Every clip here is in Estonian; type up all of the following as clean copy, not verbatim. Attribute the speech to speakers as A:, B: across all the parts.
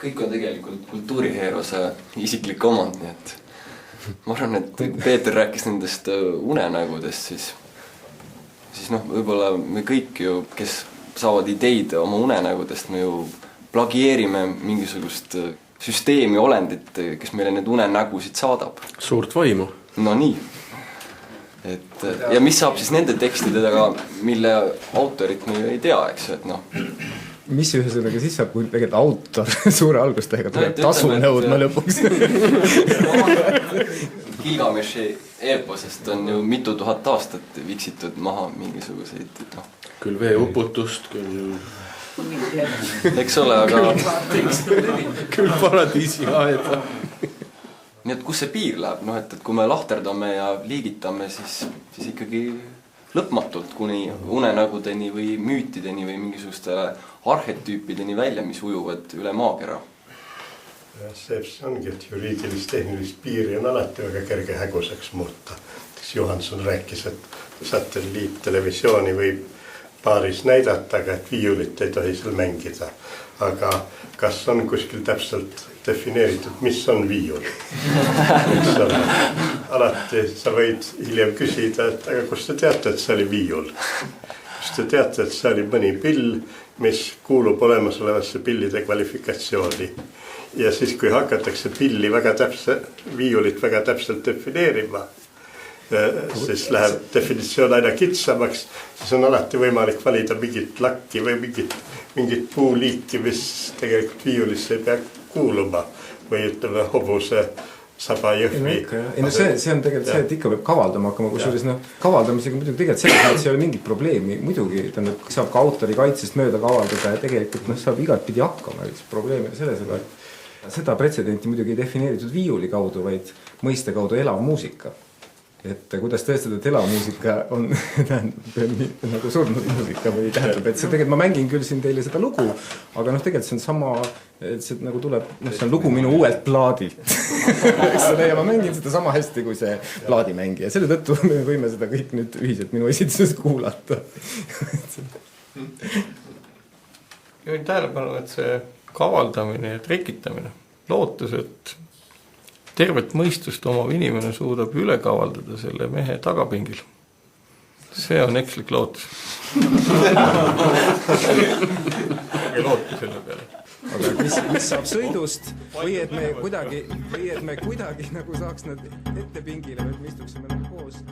A: kõik on tegelikult kultuuriheerose isiklik omand, nii et ma arvan, et Peeter rääkis nendest unenägudest, siis võib-olla me kõik ju, kes saavad ideid oma unenägudest, me ju plagieerime mingisugust süsteemi olendit, kes meile need unenägusid saadab.
B: Suurt vaimu.
A: No nii. Ja mis saab siis nende tekstidega, mille autorit me ju ei tea, eks ju,
C: mis ühesõnaga siis saab, kui tegelikult autor suure algustega tuleb tasu nõudma lõpuks?
A: Gilgameshi eeposest on ju mitu tuhat aastat viksitud maha mingisuguseid
B: küll veeuputust, küll
A: eks ole, aga
B: küll paradiisi aeda.
A: nii et kus see piir läheb, et kui me lahterdame ja liigitame, siis ikkagi lõpmatult kuni unenägudeni või müütideni või mingisugustele arhetüüpideni välja, mis ujuvad üle maakera.
D: See ongi, et juriidilist-tehnilist piiri on alati väga kerge häguseks muuta. Johanson rääkis, et satelliittelevisiooni võib paaris näidata, aga et viiulit ei tohi seal mängida. Aga kas on kuskil täpselt defineeritud, mis on viiul? Alati sa võid hiljem küsida, et aga kus te teate, et see oli viiul? Kus te teate, et see oli mõni pill, mis kuulub olemasolevasse pillide kvalifikatsiooni? Ja siis, kui hakatakse pilli viiulit väga täpselt defineerima, siis läheb definitsioon aina kitsamaks, siis on alati võimalik valida mingit lakki või mingit puuliiki, mis tegelikult viiulisse ei pea kuuluma või ütleme hobuse saba jõhvi.
C: See on tegelikult see, et ikka peab kavaldama hakkama, kusjuures kavaldamisega muidugi tegelikult selles ei ole mingit probleemi, muidugi saab ka autori kaitsest mööda kavaldada ja tegelikult saab igat pidi hakkama, probleemi selles, aga seda pretsedenti muidugi ei defineeritud viiuli kaudu, vaid mõiste kaudu elav muusika. Et kuidas tõestada, et elav muusika on nagu surnud muusika või tähendab, et see tegelikult ma mängin küll siin teile seda lugu, aga tegelikult see on sama, et see nagu tuleb, see on lugu minu uuelt plaadilt. Ja ma mängin seda sama hästi kui see plaadimängija. Selle tõttu me võime seda kõik nüüd ühiselt minu esituses kuulata.
E: Juhin tähelepanu, et see kavaldamine ja trekitamine, lootus, et tervet mõistust omav inimene suudab üle kavaldada selle mehe tagapingil. See on ekslik lootus. Ei loota selle peale.
C: Aga mis saab sõidust või et me kuidagi nagu saaks nad ette pingile või et me istuksime nagu koos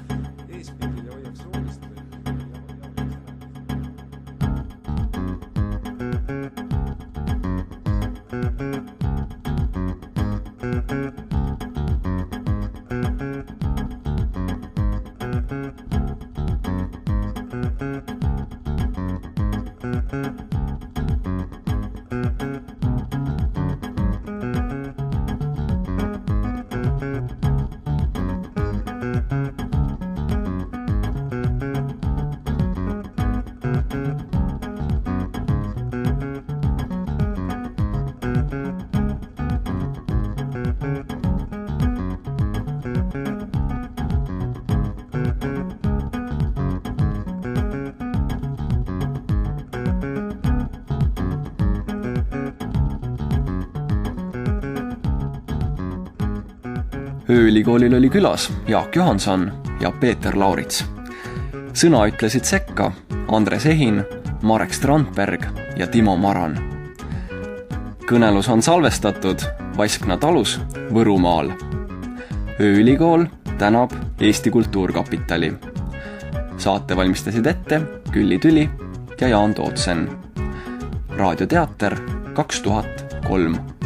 C: eespingil ja hoiaks roolist.
F: Ööülikoolil oli külas Jaak Johanson ja Peeter Laurits. Sõna ütlesid sekka Andres Ehin, Marek Strandberg ja Timo Maran. Kõnelus on salvestatud Vaskna talus Võrumaal. Ööülikool tänab Eesti Kultuurkapitali. Saate valmistasid ette Külli Tüli ja Jaan Tootsen. Raadioteater 2003.